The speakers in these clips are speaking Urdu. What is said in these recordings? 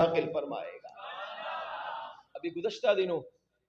داخل فرمائے گا۔ ابھی گزشتہ دنوں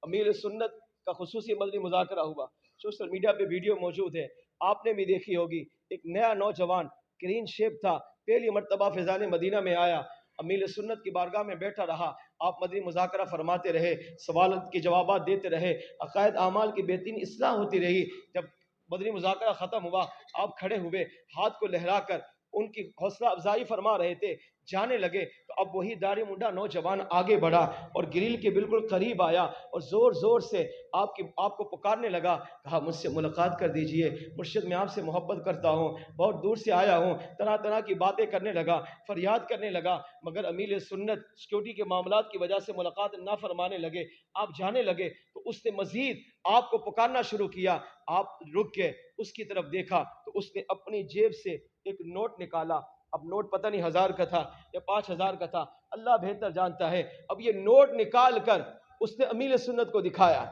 امیر سنت کا خصوصی مدنی مذاکرہ ہوا، سوشل میڈیا پہ ویڈیو موجود ہے، آپ نے بھی دیکھی ہوگی۔ ایک نیا نوجوان کرین شیپ تھا، پہلی مرتبہ فیضان مدینہ میں آیا، امیر سنت کی بارگاہ میں بیٹھا رہا، آپ مدنی مذاکرہ فرماتے رہے، سوالات کے جوابات دیتے رہے، عقائد اعمال کی بہترین اصلاح ہوتی رہی۔ جب مدنی مذاکرہ ختم ہوا، آپ کھڑے ہوئے، ہاتھ کو لہرا کر ان کی حوصلہ افزائی فرما رہے تھے، جانے لگے تو اب وہی داڑھی منڈا نوجوان آگے بڑھا اور گریل کے بالکل قریب آیا اور زور زور سے آپ کو پکارنے لگا، کہا مجھ سے ملاقات کر دیجئے، مرشد میں آپ سے محبت کرتا ہوں، بہت دور سے آیا ہوں۔ طرح طرح کی باتیں کرنے لگا، فریاد کرنے لگا، مگر امیر سنت سیکورٹی کے معاملات کی وجہ سے ملاقات نہ فرمانے لگے۔ آپ جانے لگے تو اس نے مزید آپ کو پکارنا شروع کیا، آپ رک گئے، اس کی طرف دیکھا تو اس نے اپنی جیب سے ایک نوٹ نکالا، اب نوٹ پتہ نہیں 1000 کا تھا یا 5000 کا تھا، اللہ بہتر جانتا ہے۔ اب یہ نوٹ نکال کر اس نے امیر سنت کو دکھایا،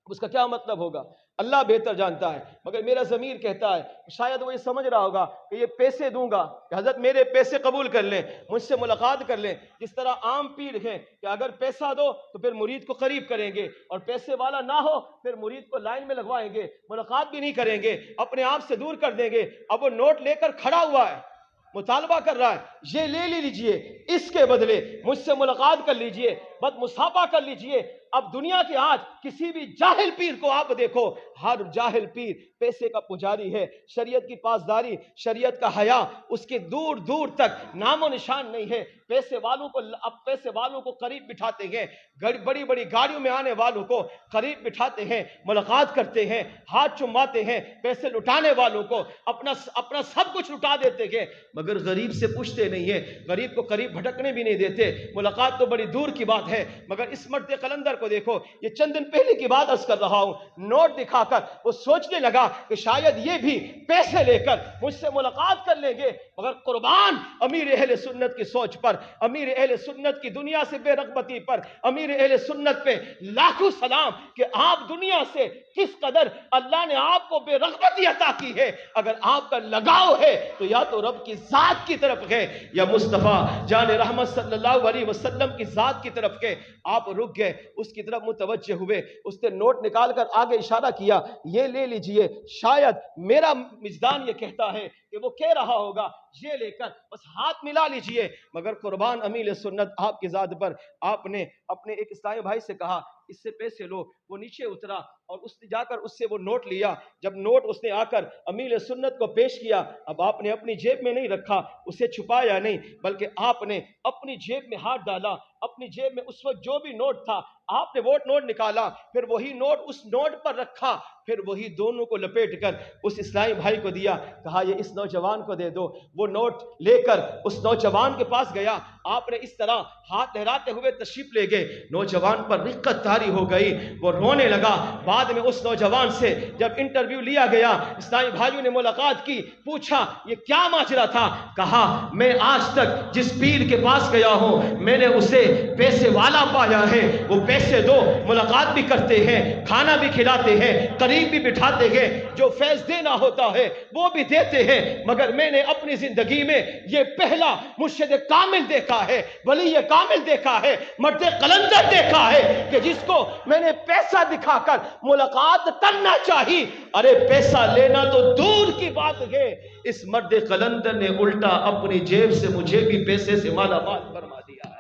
اس کا کیا مطلب ہوگا اللہ بہتر جانتا ہے، مگر میرا ضمیر کہتا ہے شاید وہ یہ سمجھ رہا ہوگا کہ یہ پیسے دوں گا کہ حضرت میرے پیسے قبول کر لیں، مجھ سے ملاقات کر لیں۔ جس طرح عام پیر ہیں کہ اگر پیسہ دو تو پھر مرید کو قریب کریں گے، اور پیسے والا نہ ہو پھر مرید کو لائن میں لگوائیں گے، ملاقات بھی نہیں کریں گے، اپنے آپ سے دور کر دیں گے۔ اب وہ نوٹ لے کر کھڑا ہوا ہے، مطالبہ کر رہا ہے، یہ لے لیجئے، اس کے بدلے مجھ سے ملاقات کر لیجئے، بد مصافحہ کر لیجئے۔ اب دنیا کے آج کسی بھی جاہل پیر کو آپ دیکھو، ہر جاہل پیر پیسے کا پجاری ہے، شریعت کی پاسداری، شریعت کا حیا اس کے دور دور تک نام و نشان نہیں ہے۔ پیسے والوں کو قریب بٹھاتے ہیں، بڑی بڑی گاڑیوں میں آنے والوں کو قریب بٹھاتے ہیں، ملاقات کرتے ہیں، ہاتھ چماتے ہیں، پیسے لٹانے والوں کو اپنا سب کچھ لٹا دیتے ہیں، مگر غریب سے پوچھتے نہیں ہیں، غریب کو قریب بھٹکنے بھی نہیں دیتے۔ ملاقات تو بڑی دور کی بات ہے، مگر اس مرد قلندر کو دیکھو، یہ چند دن پہلے کی بات عرض کر رہا ہوں، نوٹ دکھا کر وہ سوچنے لگا کہ شاید یہ بھی پیسے لے کر مجھ سے ملاقات کر لیں گے، مگر قربان امیر اہل سنت کی سوچ پر، امیر اہل سنت کی دنیا سے بے رغبتی پر، امیر اہل سنت پہ لاکھوں سلام کہ آپ دنیا سے کس قدر اللہ نے آپ کو بے رغبتی عطا کی ہے۔ اگر آپ کا لگاؤ ہے تو یا تو رب کی ذات کی طرف ہے یا مصطفیٰ جان رحمت صلی اللہ علیہ وسلم کی ذات کی طرف ہے۔ آپ رک گئے، اس کی طرف متوجہ ہوئے، اس نے نوٹ نکال کر آگے اشارہ کیا، یہ لے لیجئے، شاید میرا وجدان یہ کہتا ہے کہ وہ کہہ رہا ہوگا یہ لے کر بس ہاتھ ملا لیجئے، مگر قربان امیر سنت آپ کی ذات پر، آپ نے اپنے ایک اسلامی بھائی سے کہا اس سے پیسے لو۔ وہ نیچے اترا اور اس نے جا کر اس سے وہ نوٹ لیا۔ جب نوٹ اس نے آ کر امیر سنت کو پیش کیا، اب آپ نے اپنی جیب میں نہیں رکھا، اسے چھپایا نہیں، بلکہ آپ نے اپنی جیب میں ہاتھ ڈالا، اپنی جیب میں اس وقت جو بھی نوٹ تھا آپ نے وہ نوٹ نکالا، پھر وہی نوٹ اس نوٹ پر رکھا، پھر وہی دونوں کو لپیٹ کر اس اسلامی بھائی کو دیا، کہا یہ اس نوجوان کو دے دو۔ وہ نوٹ لے کر اس نوجوان کے پاس گیا، آپ نے اس طرح ہاتھ لہراتے ہوئے تشریف لے گئے۔ نوجوان پر رقت طاری ہو گئی، وہ رونے لگا۔ بعد میں اس نوجوان سے جب انٹرویو لیا گیا، اسلامی بھائیوں نے ملاقات کی، پوچھا یہ کیا ماجرا تھا، کہا میں آج تک جس پیر کے پاس گیا ہوں میں نے اسے پیسے والا پایا ہے، وہ پیسے دو، ملاقات بھی کرتے ہیں، کھانا بھی کھلاتے ہیں، قریب بھی بٹھاتے ہیں، جو فیض دینا ہوتا ہے وہ بھی دیتے ہیں، مگر میں نے اپنی زندگی میں یہ پہلا مرشد کامل دیکھا ہے، ولی کامل دیکھا ہے، مرد قلندر دیکھا ہے کہ جس کو میں نے پیسہ دکھا کر ملاقات کرنا چاہی، ارے پیسہ لینا تو دور کی بات ہے، اس مرد قلندر نے الٹا اپنی جیب سے مجھے بھی پیسے سے مالا مال فرما دیا ہے۔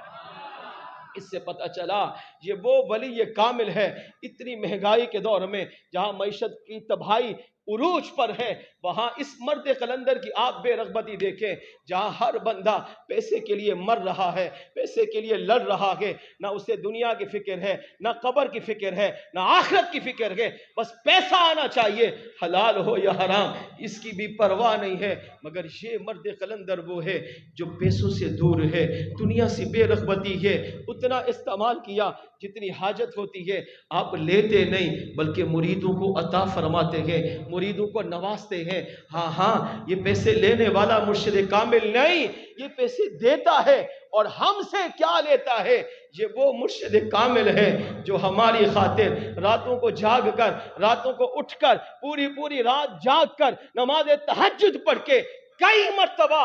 اس سے پتہ چلا یہ وہ ولی کامل ہے۔ اتنی مہنگائی کے دور میں جہاں معیشت کی تباہی عروج پر ہے، وہاں اس مرد قلندر کی آپ بے رغبتی دیکھیں، جہاں ہر بندہ پیسے کے لیے مر رہا ہے، پیسے کے لیے لڑ رہا ہے، نہ اسے دنیا کی فکر ہے، نہ قبر کی فکر ہے، نہ آخرت کی فکر ہے، بس پیسہ آنا چاہیے، حلال ہو یا حرام اس کی بھی پرواہ نہیں ہے۔ مگر یہ مرد قلندر وہ ہے جو پیسوں سے دور ہے، دنیا سے بے رغبتی ہے، اتنا استعمال کیا جتنی حاجت ہوتی ہے، آپ لیتے نہیں بلکہ مریدوں کو عطا فرماتے ہیں، مریدوں کو نوازتے ہیں۔ ہاں یہ پیسے لینے والا مرشد کامل نہیں، یہ پیسے دیتا ہے، اور ہم سے کیا لیتا ہے؟ یہ وہ مرشد کامل ہے جو ہماری خاطر راتوں کو جاگ کر، راتوں کو اٹھ کر، پوری رات جاگ کر نماز تہجد پڑھ کے کئی مرتبہ